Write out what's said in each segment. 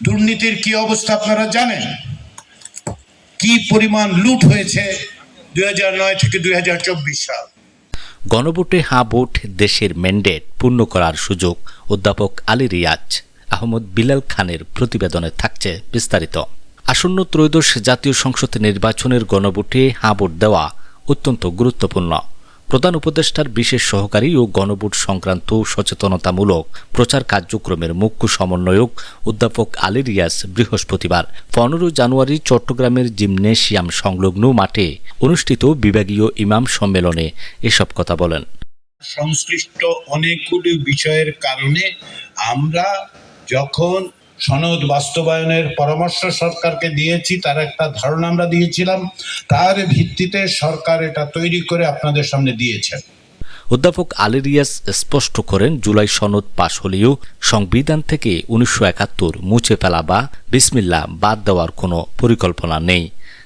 দুর্নীতির কি অবস্থা আপনারা জানেন, কি পরিমাণ লুট হয়েছে 2009 থেকে 2024 সাল। গণভোটে হ্যাঁ ভোট দেশের ম্যান্ডেট পূর্ণ করার সুযোগ অধ্যাপক আলী রিয়াজ আহমদ বিলাল খানের প্রতিবেদনে থাকছে বিস্তারিত। আসন্ন ত্রয়োদশ জাতীয় সংসদ নির্বাচনের গণভোটে হ্যাঁ ভোট দেওয়া অত্যন্ত গুরুত্বপূর্ণ। প্রধান উপদেষ্টার বিশেষ সহকারী ও গণভোট সংক্রান্ত সচেতনতামূলক প্রচার কার্যক্রমের মুখ্য সমন্বয়ক অধ্যাপক আলী রিয়াজ বৃহস্পতিবার 15 জানুয়ারি চট্টগ্রামের জিমনেশিয়াম সংলগ্ন মাঠে অনুষ্ঠিত বিভাগীয় ইমাম সম্মেলনে এসব কথা বলেন। সংশ্লিষ্ট অনেকগুলি বিষয়ের কারণে আমরা যখন সনদ বাস্তবায়নের পরামর্শ সরকারকে দিয়েছি, তার একটা ধারণা আমরা দিয়েছিলাম, তার ভিত্তিতে সরকার এটা তৈরি করে আপনাদের সামনে দিয়েছেন। অধ্যাপক আলী রিয়াজ স্পষ্ট করেন, জুলাই সনদ পাশ হলেও সংবিধান থেকে 1971 মুছে ফেলা বা বিসমিল্লাহ বাদ দেওয়ার কোনো পরিকল্পনা নেই।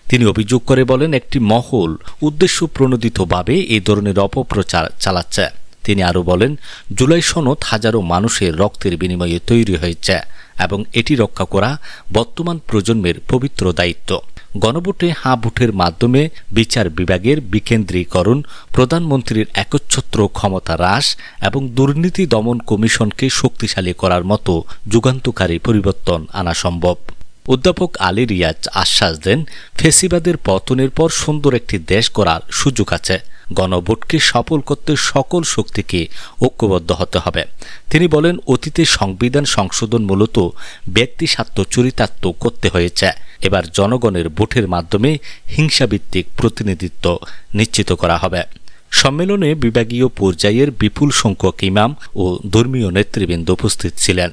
তিনি অভিযোগ করে বলেন, একটি মহল উদ্দেশ্য প্রণোদিতভাবে এই ধরনের অপপ্রচার চালাচ্ছে। তিনি আরও বলেন, জুলাই সনদ হাজারো মানুষের রক্তের বিনিময়ে তৈরি হয়েছে এবং এটি রক্ষা করা বর্তমান প্রজন্মের পবিত্র দায়িত্ব। গণভোটে হ্যাঁ ভোটের মাধ্যমে বিচার বিভাগের বিকেন্দ্রীকরণ, প্রধানমন্ত্রীর একচ্ছত্র ক্ষমতা হ্রাস এবং দুর্নীতি দমন কমিশনকে শক্তিশালী করার মতো যুগান্তকারী পরিবর্তন আনা সম্ভব। অধ্যাপক আলী রিয়াজ আশ্বাস দেন, ফ্যাসিবাদের পতনের পর সুন্দর একটি দেশ গড়ার সুযোগ আছে। গণভোটকে সফল করতে সকল শক্তিকে ঐক্যবদ্ধ হতে হবে। তিনি বলেন, অতীতে সংবিধান সংশোধন মূলত ব্যক্তি স্বার্থ চরিতার্থ করতে হয়েছে। এবার জনগণের ভোটের মাধ্যমে হিংসাভিত্তিক প্রতিনিধিত্ব নিশ্চিত করা হবে। সম্মেলনে বিভাগীয় পর্যায়ের বিপুল সংখ্যক ইমাম ও ধর্মীয় নেতৃবৃন্দ উপস্থিত ছিলেন।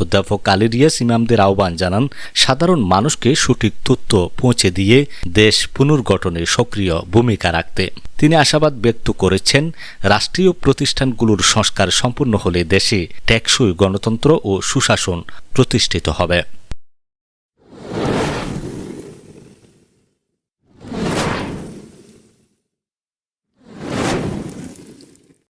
অধ্যাপক আলী রিয়াজ ইমামদের আহ্বান জানান, সাধারণ মানুষকে সঠিক তথ্য পৌঁছে দিয়ে দেশ পুনর্গঠনে সক্রিয় ভূমিকা রাখতে। তিনি আশাবাদ ব্যক্ত করেছেন, রাষ্ট্রীয় প্রতিষ্ঠানগুলোর সংস্কার সম্পূর্ণ হলে দেশে টেকসই গণতন্ত্র ও সুশাসন প্রতিষ্ঠিত হবে।